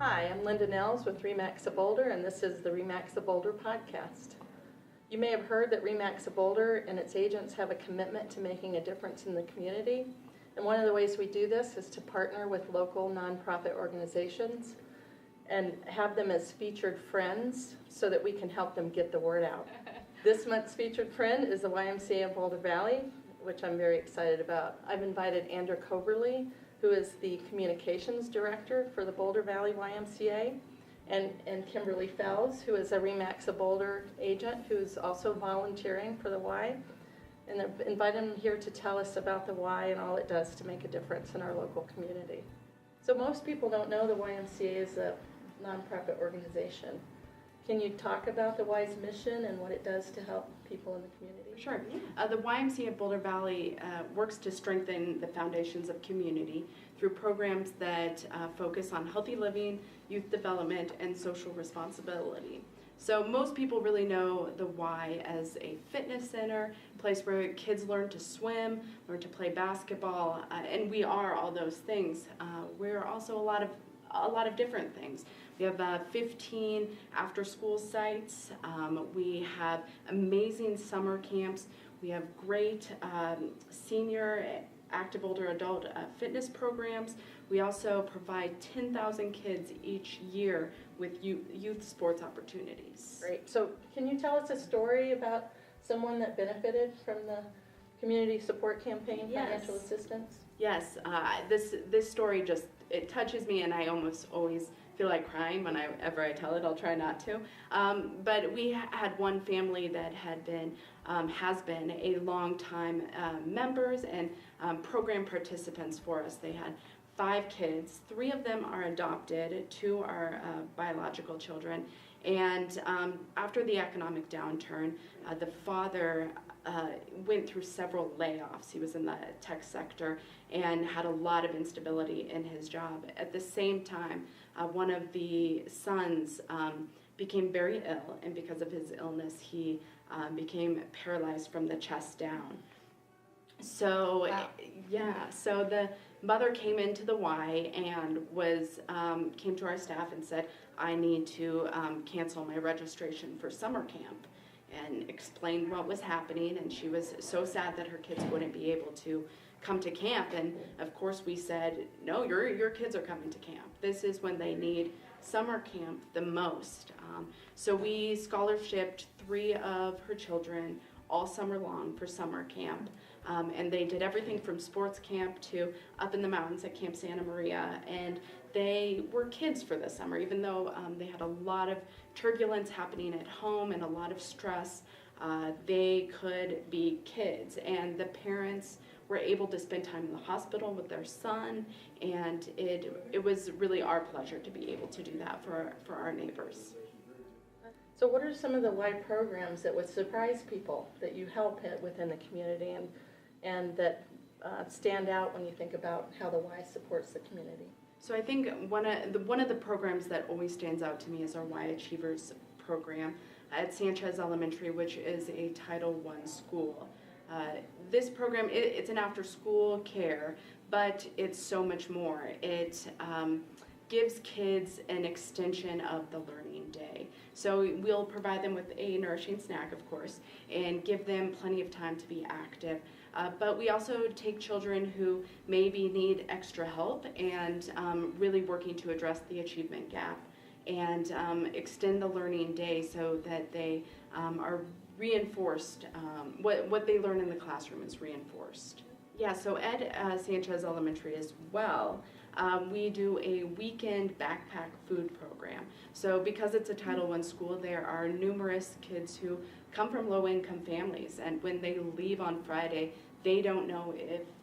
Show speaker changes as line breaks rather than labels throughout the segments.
Hi, I'm Linda Nehls with REMAX Boulder, and this is the REMAX Boulder Podcast. You may have heard that REMAX Boulder and its agents have a commitment to making a difference in the community. And one of the ways we do this is to partner with local nonprofit organizations and have them as featured friends so that we can help them get the word out. This month's featured friend is the YMCA of Boulder Valley, which I'm very excited about. I've invited Andra Coberly, who is the communications director for the Boulder Valley YMCA, and Kimberly Fells, who is a REMAX Boulder agent who's also volunteering for the Y. And I've invited them here to tell us about the Y and all it does to make a difference in our local community. So most people don't know the YMCA is a nonprofit organization. Can you talk about the Y's mission and what it does to help people in the community?
Sure. The YMCA of Boulder Valley works to strengthen the foundations of community through programs that focus on healthy living, youth development, and social responsibility. So most people really know the Y as a fitness center, a place where kids learn to swim, learn to play basketball, and we are all those things. We're also a lot of different things. We have 15 after-school sites. We have amazing summer camps. We have great senior, active older adult fitness programs. We also provide 10,000 kids each year with youth sports opportunities.
Great. So can you tell us a story about someone that benefited from the community support campaign, financial assistance?
Yes, this story just, it touches me, and I almost always feel like crying whenever I tell it. I'll try not to. But we had one family that has been a long time members and program participants for us. They had 5 kids. 3 of them are adopted, 2 are biological children. And after the economic downturn, the father went through several layoffs. He was in the tech sector and had a lot of instability in his job. At the same time, one of the sons became very ill, and because of his illness, he became paralyzed from the chest down. So, wow. So the mother came into the Y and came to our staff and said, I need to cancel my registration for summer camp, and explained what was happening. And she was so sad that her kids wouldn't be able to come to camp. And of course we said, no, your kids are coming to camp. This is when they need summer camp the most. So we scholarshiped 3 of her children all summer long for summer camp. And they did everything from sports camp to up in the mountains at Camp Santa Maria. And they were kids for the summer, even though they had a lot of turbulence happening at home and a lot of stress. They could be kids, and the parents were able to spend time in the hospital with their son, and it was really our pleasure to be able to do that for our neighbors.
So what are some of the Y programs that would surprise people that you help within the community and that stand out when you think about how the Y supports the community?
So I think one of the programs that always stands out to me is our Y Achievers program at Sanchez Elementary, which is a Title I school. This program, it's an after-school care, but it's so much more. It gives kids an extension of the learning day. So we'll provide them with a nourishing snack, of course, and give them plenty of time to be active. But we also take children who maybe need extra help and really working to address the achievement gap and extend the learning day so that they are reinforced, what they learn in the classroom is reinforced. Yeah, so at Sanchez Elementary as well, we do a weekend backpack food program. So because it's a Title I school, there are numerous kids who come from low-income families, and when they leave on Friday, they don't know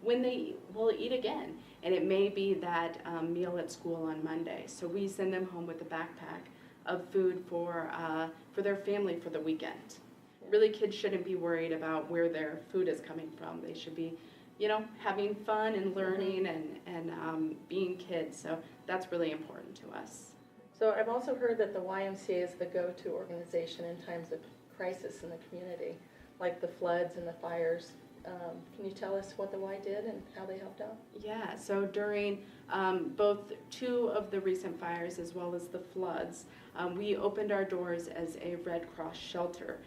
when they will eat again, and it may be that meal at school on Monday. So we send them home with a backpack of food for their family for the weekend. Really, kids shouldn't be worried about where their food is coming from. They should be, having fun and learning and being kids. So that's really important to us.
So I've also heard that the YMCA is the go-to organization in times of crisis in the community, like the floods and the fires. Can you tell us what the Y did and how they helped out?
Yeah, so during both two of the recent fires as well as the floods, we opened our doors as a Red Cross shelter.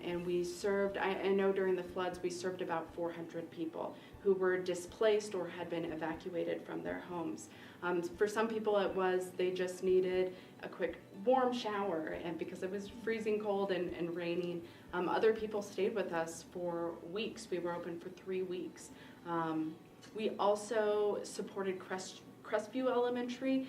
And we served, I know during the floods, we served about 400 people who were displaced or had been evacuated from their homes. For some people they just needed a quick warm shower, and because it was freezing cold and raining. Other people stayed with us for weeks. We were open for 3 weeks. We also supported Crestview Elementary.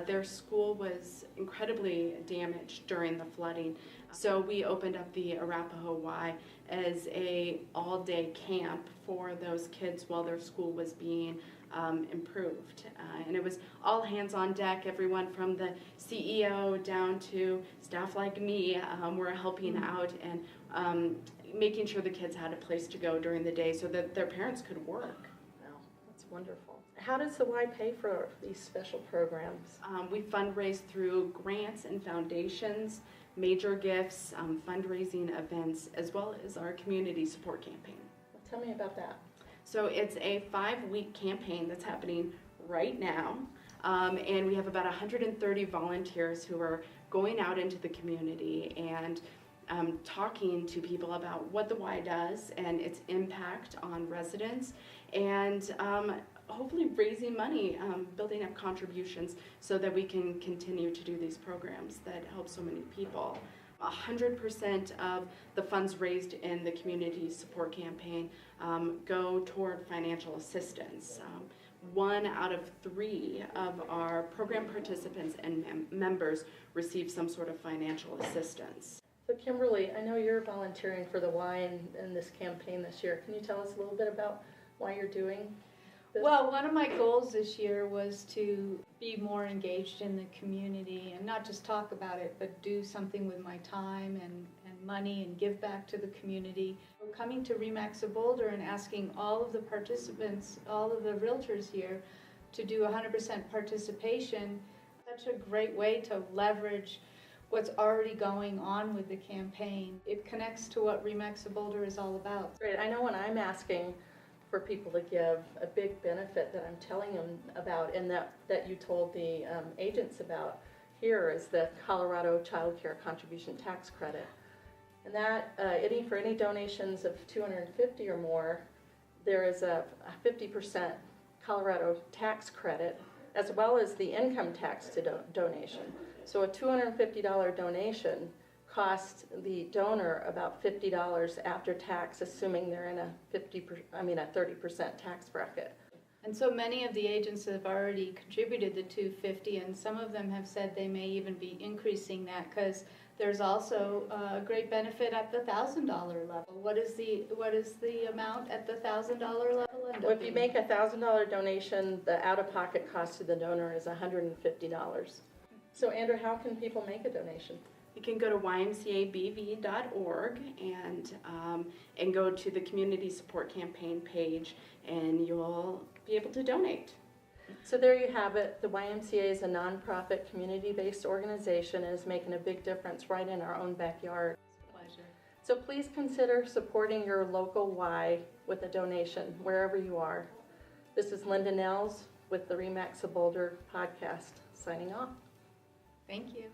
Their school was incredibly damaged during the flooding. So we opened up the Arapahoe Y as a all-day camp for those kids while their school was being improved. And it was all hands on deck. Everyone from the CEO down to staff like me were helping out and making sure the kids had a place to go during the day so that their parents could work.
Wow, that's wonderful. How does the Y pay for these special programs?
We fundraise through grants and foundations, major gifts, fundraising events, as well as our community support campaign.
Well, tell me about that.
So it's a 5-week campaign that's happening right now, and we have about 130 volunteers who are going out into the community and talking to people about what the Y does and its impact on residents, and hopefully raising money, building up contributions so that we can continue to do these programs that help so many people. 100% of the funds raised in the community support campaign go toward financial assistance. 1 out of 3 of our program participants and members receive some sort of financial assistance.
So Kimberly, I know you're volunteering for the Y in this campaign this year. Can you tell us a little bit about why you're doing this?
Well, one of my goals this year was to be more engaged in the community and not just talk about it, but do something with my time and money and give back to the community. Coming to REMAX of Boulder and asking all of the participants, all of the realtors here, to do 100% participation, such a great way to leverage what's already going on with the campaign. It connects to what REMAX of Boulder is all about.
Great. I know when I'm asking for people to give, a big benefit that I'm telling them about and that you told the agents about here is the Colorado Child Care Contribution Tax Credit. And that, for any donations of $250 or more, there is a 50% Colorado tax credit, as well as the income tax to donation. So a $250 donation costs the donor about $50 after tax, assuming they're in a 30% tax bracket.
And so many of the agents have already contributed the $250, and some of them have said they may even be increasing that because there's also a great benefit at the $1,000 level. What is the amount at the $1,000 level?
Well, if you make a $1,000 donation, the out-of-pocket cost to the donor is $150. So, Andra, how can people make a donation?
You can go to ymcabv.org and go to the Community Support Campaign page, and you'll be able to donate.
So there you have it. The YMCA is a nonprofit, community-based organization and is making a big difference right in our own backyard.
Pleasure.
So please consider supporting your local Y with a donation, wherever you are. This is Linda Nehls with the REMAX of Boulder podcast, signing off.
Thank you.